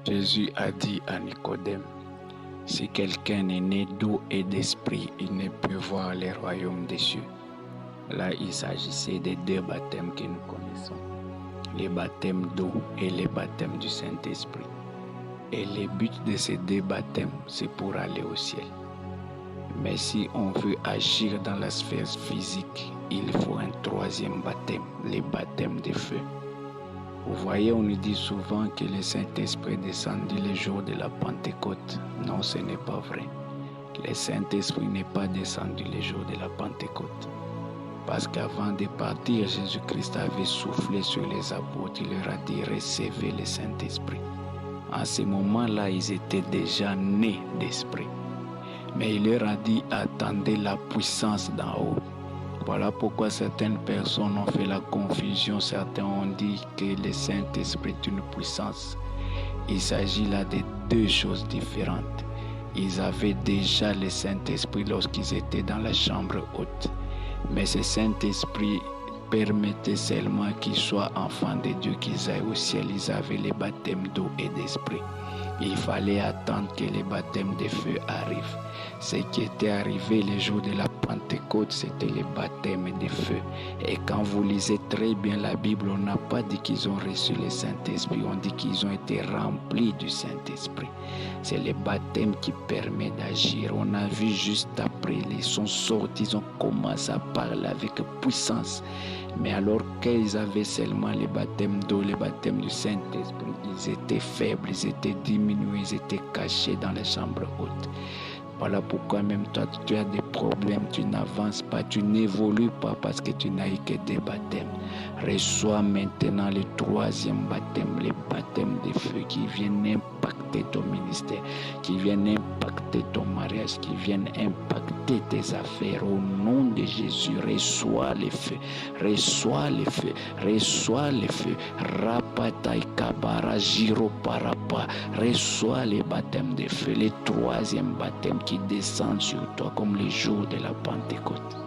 Jésus a dit à Nicodème, si quelqu'un est né d'eau et d'esprit, il ne peut voir les royaumes des cieux. Là, il s'agissait des deux baptêmes que nous connaissons, les baptêmes d'eau et les baptêmes du Saint-Esprit. Et le but de ces deux baptêmes, c'est pour aller au ciel. Mais si on veut agir dans la sphère physique, il faut un troisième baptême, le baptême de feu. Vous voyez, on nous dit souvent que le Saint-Esprit descendit le jour de la Pentecôte. Non, ce n'est pas vrai. Le Saint-Esprit n'est pas descendu le jour de la Pentecôte. Parce qu'avant de partir, Jésus-Christ avait soufflé sur les apôtres. Il leur a dit, recevez le Saint-Esprit. En ce moment-là, ils étaient déjà nés d'esprit. Mais il leur a dit, attendez la puissance d'en haut. Voilà pourquoi certaines personnes ont fait la confusion. Certains ont dit que le Saint-Esprit est une puissance. Il s'agit là de deux choses différentes. Ils avaient déjà le Saint-Esprit lorsqu'ils étaient dans la chambre haute. Mais ce Saint-Esprit permettait seulement qu'ils soient enfants de Dieu, qu'ils aillent au ciel. Ils avaient le baptême d'eau et d'esprit. Il fallait attendre que le baptême de feu arrive. Ce qui était arrivé le jour de la Pentecôte, c'était le baptême de feu. Et quand vous lisez très bien la Bible, on n'a pas dit qu'ils ont reçu le Saint-Esprit, on dit qu'ils ont été remplis du Saint-Esprit. C'est le baptême qui permet d'agir. On a vu juste après, ils sont sortis, ils ont commencé à parler avec puissance. Mais alors qu'ils avaient seulement le baptême d'eau, le baptême du Saint-Esprit, ils étaient faibles, ils étaient diminués, ils étaient cachés dans les chambres hautes. Voilà pourquoi même toi, tu as des problèmes, tu n'avances pas, tu n'évolues pas parce que tu n'as eu que des baptêmes. Reçois maintenant le troisième baptême, le baptême de feu qui viennent impacter ton ministère, qui viennent impacter ton mariage, qui viennent impacter tes affaires. Au nom de Jésus, reçois le feu, reçois le feu, reçois le feu. Rapatai kabara jiro parapa, reçois le baptême de feu, le troisième baptême qui descend sur toi comme le jour de la Pentecôte.